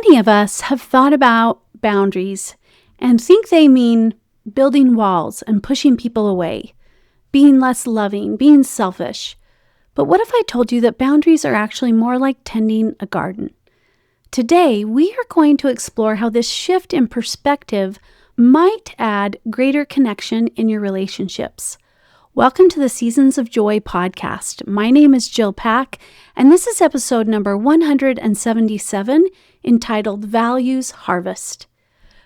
Many of us have thought about boundaries and think they mean building walls and pushing people away, being less loving, being selfish. But what if I told you that boundaries are actually more like tending a garden? Today, we are going to explore how this shift in perspective might add greater connection in your relationships. Welcome to the Seasons of Joy podcast. My name is Jill Pack, and this is episode number 177, entitled Values Harvest.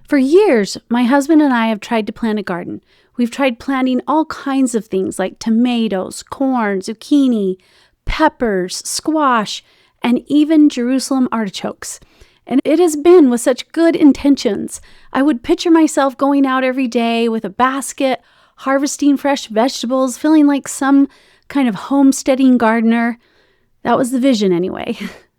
For years, my husband and I have tried to plant a garden. We've tried planting all kinds of things like tomatoes, corn, zucchini, peppers, squash, and even Jerusalem artichokes. And it has been with such good intentions. I would picture myself going out every day with a basket, harvesting fresh vegetables, feeling like some kind of homesteading gardener. That was the vision anyway.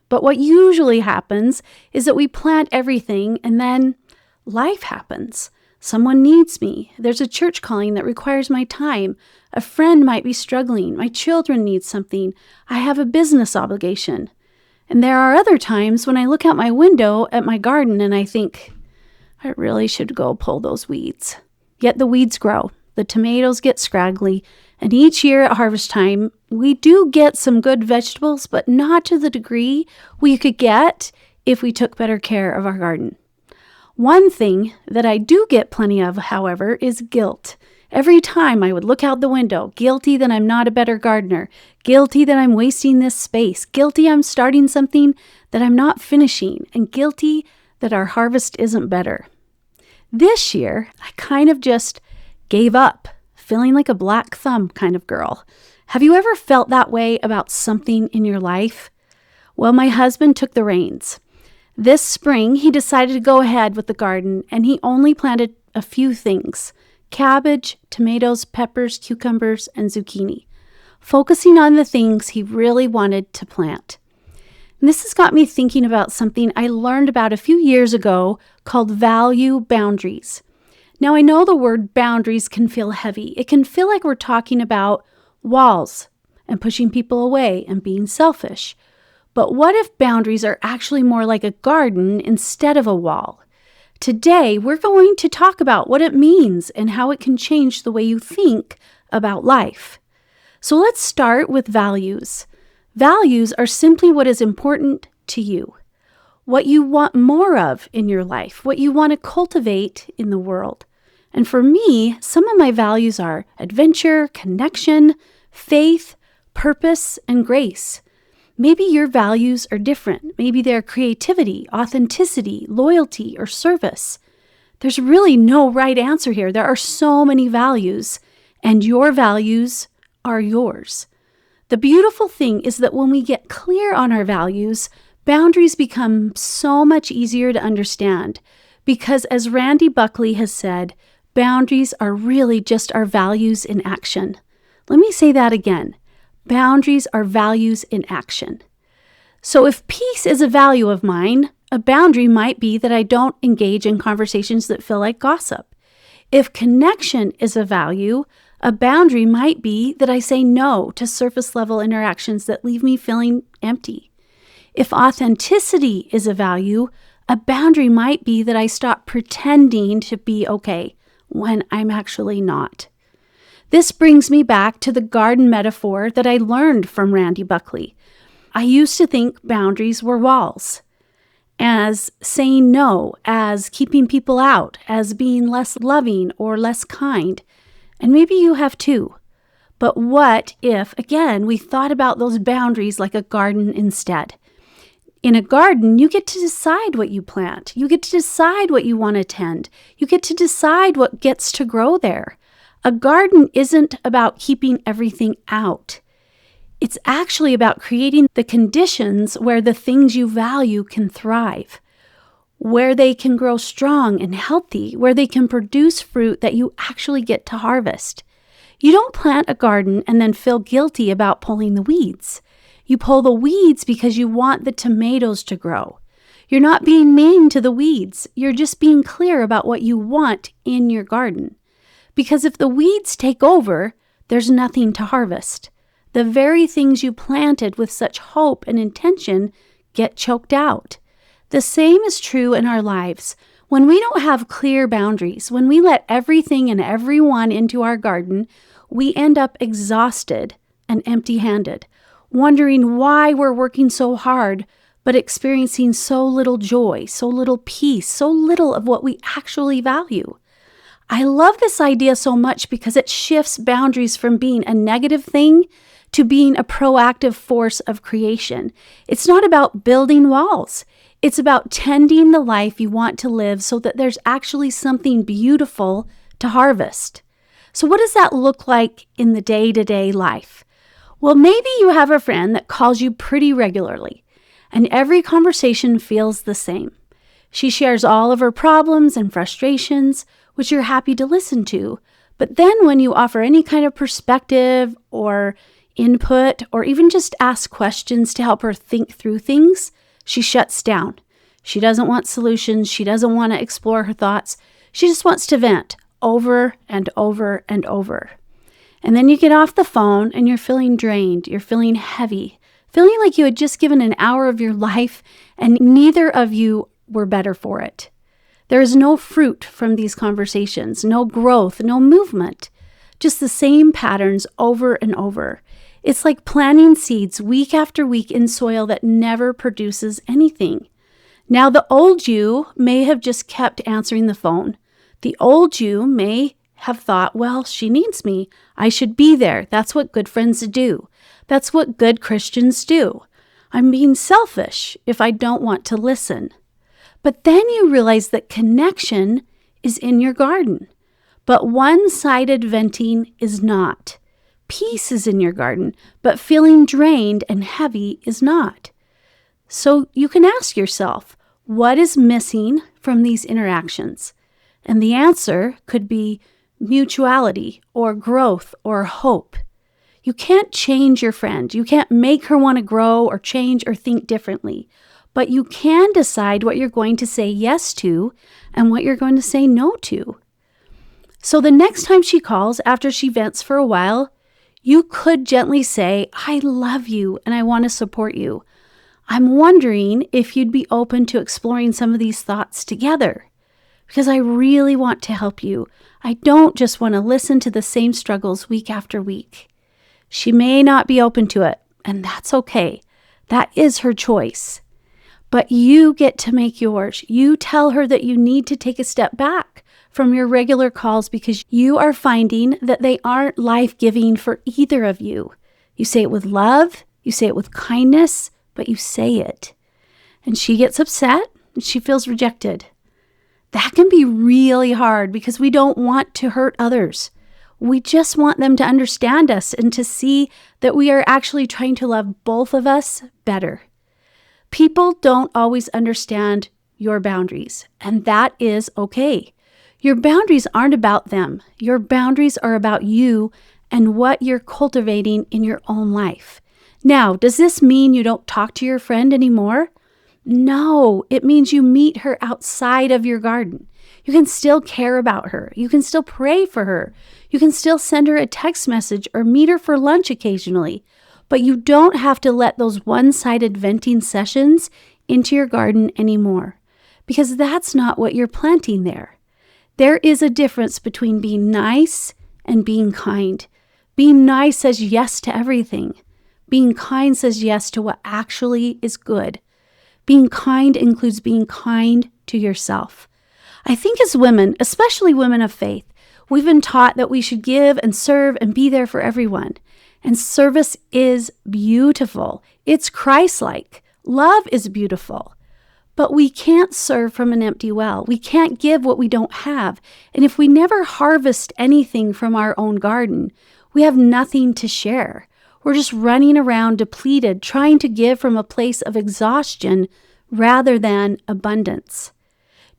But what usually happens is that we plant everything and then life happens. Someone needs me. There's a church calling that requires my time. A friend might be struggling. My children need something. I have a business obligation. And there are other times when I look out my window at my garden and I think, I really should go pull those weeds. Yet the weeds grow. The tomatoes get scraggly, and each year at harvest time, we do get some good vegetables, but not to the degree we could get if we took better care of our garden. One thing that I do get plenty of, however, is guilt. Every time I would look out the window, guilty that I'm not a better gardener, guilty that I'm wasting this space, guilty I'm starting something that I'm not finishing, and guilty that our harvest isn't better. This year, I kind of just gave up, feeling like a black thumb kind of girl. Have you ever felt that way about something in your life? Well, my husband took the reins. This spring, he decided to go ahead with the garden, and he only planted a few things: cabbage, tomatoes, peppers, cucumbers, and zucchini, focusing on the things he really wanted to plant. And this has got me thinking about something I learned about a few years ago called value boundaries. Now, I know the word boundaries can feel heavy. It can feel like we're talking about walls and pushing people away and being selfish. But what if boundaries are actually more like a garden instead of a wall? Today, we're going to talk about what it means and how it can change the way you think about life. So let's start with values. Values are simply what is important to you, what you want more of in your life, what you want to cultivate in the world. And for me, some of my values are adventure, connection, faith, purpose, and grace. Maybe your values are different. Maybe they're creativity, authenticity, loyalty, or service. There's really no right answer here. There are so many values, and your values are yours. The beautiful thing is that when we get clear on our values, boundaries become so much easier to understand. Because as Randi Buckley has said, boundaries are really just our values in action. Let me say that again. Boundaries are values in action. So if peace is a value of mine, a boundary might be that I don't engage in conversations that feel like gossip. If connection is a value, a boundary might be that I say no to surface level interactions that leave me feeling empty. If authenticity is a value, a boundary might be that I stop pretending to be okay when I'm actually not. This brings me back to the garden metaphor that I learned from Randi Buckley. I used to think boundaries were walls, as saying no, as keeping people out, as being less loving or less kind. And maybe you have too. But what if, again, we thought about those boundaries like a garden instead? In a garden, you get to decide what you plant. You get to decide what you want to tend. You get to decide what gets to grow there. A garden isn't about keeping everything out. It's actually about creating the conditions where the things you value can thrive, where they can grow strong and healthy, where they can produce fruit that you actually get to harvest. You don't plant a garden and then feel guilty about pulling the weeds. You pull the weeds because you want the tomatoes to grow. You're not being mean to the weeds. You're just being clear about what you want in your garden. Because if the weeds take over, there's nothing to harvest. The very things you planted with such hope and intention get choked out. The same is true in our lives. When we don't have clear boundaries, when we let everything and everyone into our garden, we end up exhausted and empty-handed, wondering why we're working so hard, but experiencing so little joy, so little peace, so little of what we actually value. I love this idea so much because it shifts boundaries from being a negative thing to being a proactive force of creation. It's not about building walls. It's about tending the life you want to live so that there's actually something beautiful to harvest. So what does that look like in the day-to-day life? Well, maybe you have a friend that calls you pretty regularly, and every conversation feels the same. She shares all of her problems and frustrations, which you're happy to listen to. But then when you offer any kind of perspective or input, or even just ask questions to help her think through things, she shuts down. She doesn't want solutions. She doesn't want to explore her thoughts. She just wants to vent over and over and over. And then you get off the phone and you're feeling drained. You're feeling heavy, feeling like you had just given an hour of your life and neither of you were better for it. There is no fruit from these conversations, no growth, no movement, just the same patterns over and over. It's like planting seeds week after week in soil that never produces anything. Now, the old you may have just kept answering the phone. The old you may have thought, well, she needs me. I should be there. That's what good friends do. That's what good Christians do. I'm being selfish if I don't want to listen. But then you realize that connection is in your garden, but one-sided venting is not. Peace is in your garden, but feeling drained and heavy is not. So you can ask yourself, what is missing from these interactions? And the answer could be mutuality or growth or hope. You can't change your friend. You can't make her want to grow or change or think differently. But you can decide what you're going to say yes to and what you're going to say no to. So the next time she calls after she vents for a while, you could gently say, I love you and I want to support you. I'm wondering if you'd be open to exploring some of these thoughts together, because I really want to help you. I don't just want to listen to the same struggles week after week. She may not be open to it, and that's okay. That is her choice. But you get to make yours. You tell her that you need to take a step back from your regular calls because you are finding that they aren't life-giving for either of you. You say it with love, you say it with kindness, but you say it. And she gets upset and she feels rejected. That can be really hard because we don't want to hurt others. We just want them to understand us and to see that we are actually trying to love both of us better. People don't always understand your boundaries, and that is okay. Your boundaries aren't about them. Your boundaries are about you and what you're cultivating in your own life. Now, does this mean you don't talk to your friend anymore? No, it means you meet her outside of your garden. You can still care about her. You can still pray for her. You can still send her a text message or meet her for lunch occasionally. But you don't have to let those one-sided venting sessions into your garden anymore, because that's not what you're planting there. There is a difference between being nice and being kind. Being nice says yes to everything. Being kind says yes to what actually is good. Being kind includes being kind to yourself. I think as women, especially women of faith, we've been taught that we should give and serve and be there for everyone. And service is beautiful. It's Christ-like. Love is beautiful. But we can't serve from an empty well. We can't give what we don't have. And if we never harvest anything from our own garden, we have nothing to share. We're just running around depleted, trying to give from a place of exhaustion rather than abundance.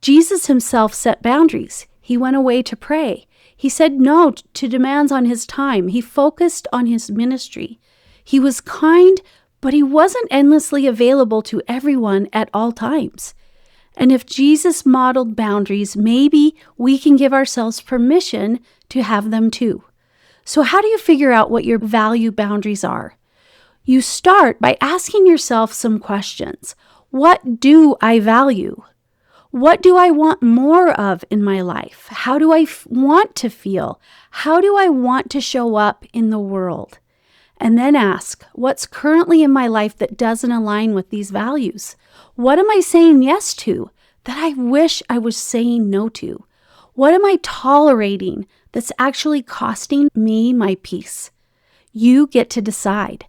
Jesus himself set boundaries. He went away to pray. He said no to demands on his time. He focused on his ministry. He was kind, but he wasn't endlessly available to everyone at all times. And if Jesus modeled boundaries, maybe we can give ourselves permission to have them too. So how do you figure out what your value boundaries are? You start by asking yourself some questions. What do I value? What do I want more of in my life? How do I want to feel? How do I want to show up in the world? And then ask, what's currently in my life that doesn't align with these values? What am I saying yes to that I wish I was saying no to? What am I tolerating that's actually costing me my peace? You get to decide.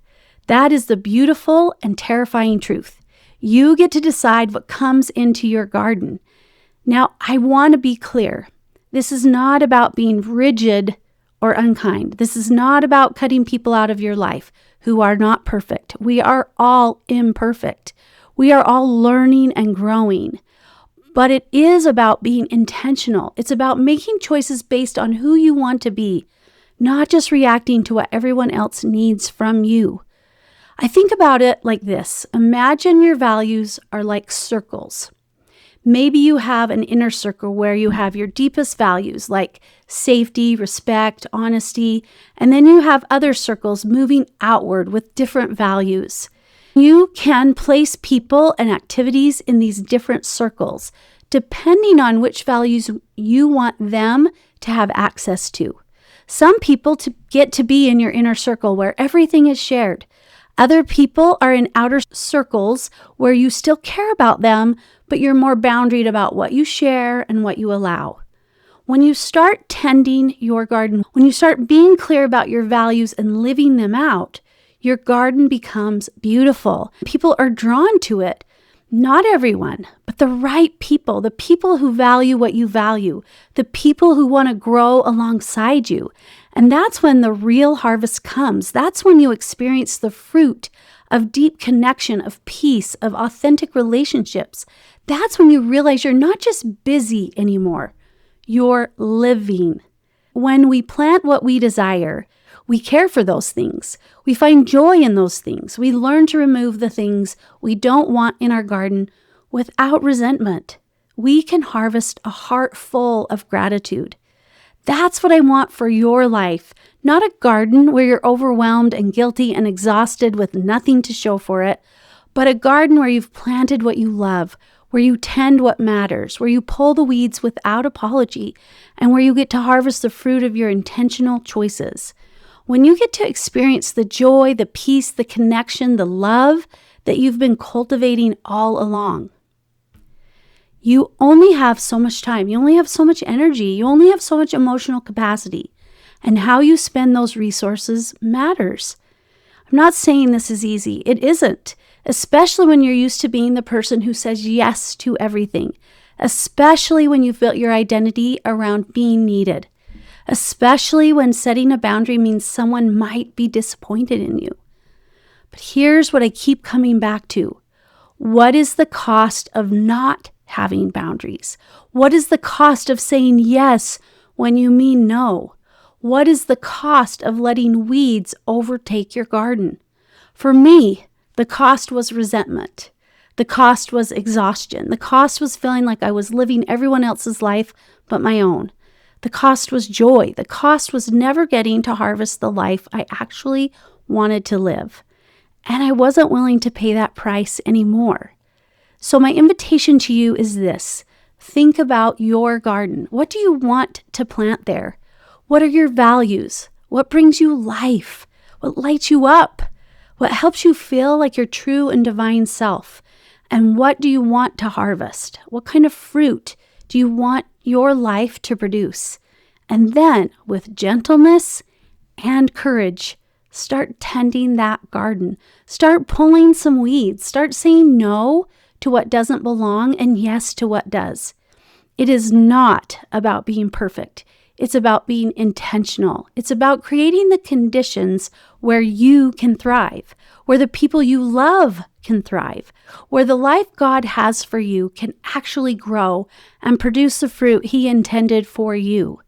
That is the beautiful and terrifying truth. You get to decide what comes into your garden. Now, I want to be clear. This is not about being rigid or unkind. This is not about cutting people out of your life who are not perfect. We are all imperfect. We are all learning and growing. But it is about being intentional. It's about making choices based on who you want to be, not just reacting to what everyone else needs from you. I think about it like this. Imagine your values are like circles. Maybe you have an inner circle where you have your deepest values like safety, respect, honesty, and then you have other circles moving outward with different values. You can place people and activities in these different circles depending on which values you want them to have access to. Some people get to be in your inner circle where everything is shared. Other people are in outer circles where you still care about them, but you're more boundaried about what you share and what you allow. When you start tending your garden, when you start being clear about your values and living them out, your garden becomes beautiful. People are drawn to it. Not everyone, but the right people, the people who value what you value, the people who want to grow alongside you. And that's when the real harvest comes. That's when you experience the fruit of deep connection, of peace, of authentic relationships. That's when you realize you're not just busy anymore. You're living. When we plant what we desire, we care for those things. We find joy in those things. We learn to remove the things we don't want in our garden without resentment. We can harvest a heart full of gratitude. That's what I want for your life, not a garden where you're overwhelmed and guilty and exhausted with nothing to show for it, but a garden where you've planted what you love, where you tend what matters, where you pull the weeds without apology, and where you get to harvest the fruit of your intentional choices. When you get to experience the joy, the peace, the connection, the love that you've been cultivating all along. You only have so much time. You only have so much energy. You only have so much emotional capacity. And how you spend those resources matters. I'm not saying this is easy. It isn't, especially when you're used to being the person who says yes to everything, especially when you've built your identity around being needed, especially when setting a boundary means someone might be disappointed in you. But here's what I keep coming back to. What is the cost of not having boundaries? What is the cost of saying yes when you mean no? What is the cost of letting weeds overtake your garden? For me, the cost was resentment. The cost was exhaustion. The cost was feeling like I was living everyone else's life but my own. The cost was joy. The cost was never getting to harvest the life I actually wanted to live. And I wasn't willing to pay that price anymore. So my invitation to you is this. Think about your garden. What do you want to plant there? What are your values? What brings you life? What lights you up? What helps you feel like your true and divine self? And what do you want to harvest? What kind of fruit do you want your life to produce? And then, with gentleness and courage, start tending that garden. Start pulling some weeds. Start saying no to what doesn't belong and yes to what does. It is not about being perfect. It's about being intentional. It's about creating the conditions where you can thrive, where the people you love can thrive, where the life God has for you can actually grow and produce the fruit He intended for you.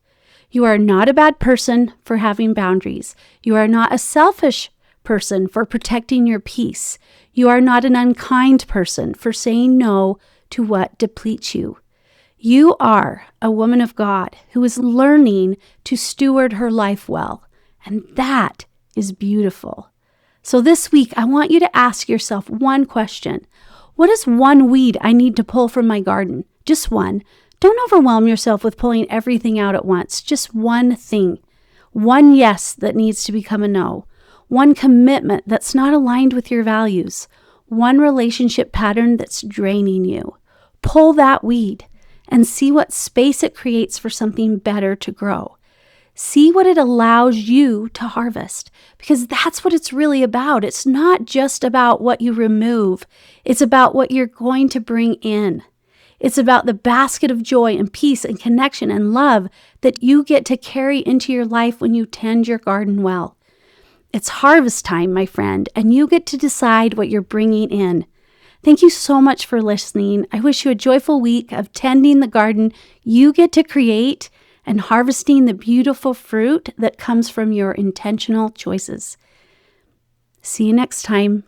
You are not a bad person for having boundaries. You are not a selfish person for protecting your peace. You are not an unkind person for saying no to what depletes you. You are a woman of God who is learning to steward her life well, and that is beautiful. So this week, I want you to ask yourself one question. What is one weed I need to pull from my garden? Just one. Don't overwhelm yourself with pulling everything out at once. Just one thing. One yes that needs to become a no. One commitment that's not aligned with your values. One relationship pattern that's draining you. Pull that weed and see what space it creates for something better to grow. See what it allows you to harvest, because that's what it's really about. It's not just about what you remove. It's about what you're going to bring in. It's about the basket of joy and peace and connection and love that you get to carry into your life when you tend your garden well. It's harvest time, my friend, and you get to decide what you're bringing in. Thank you so much for listening. I wish you a joyful week of tending the garden you get to create and harvesting the beautiful fruit that comes from your intentional choices. See you next time.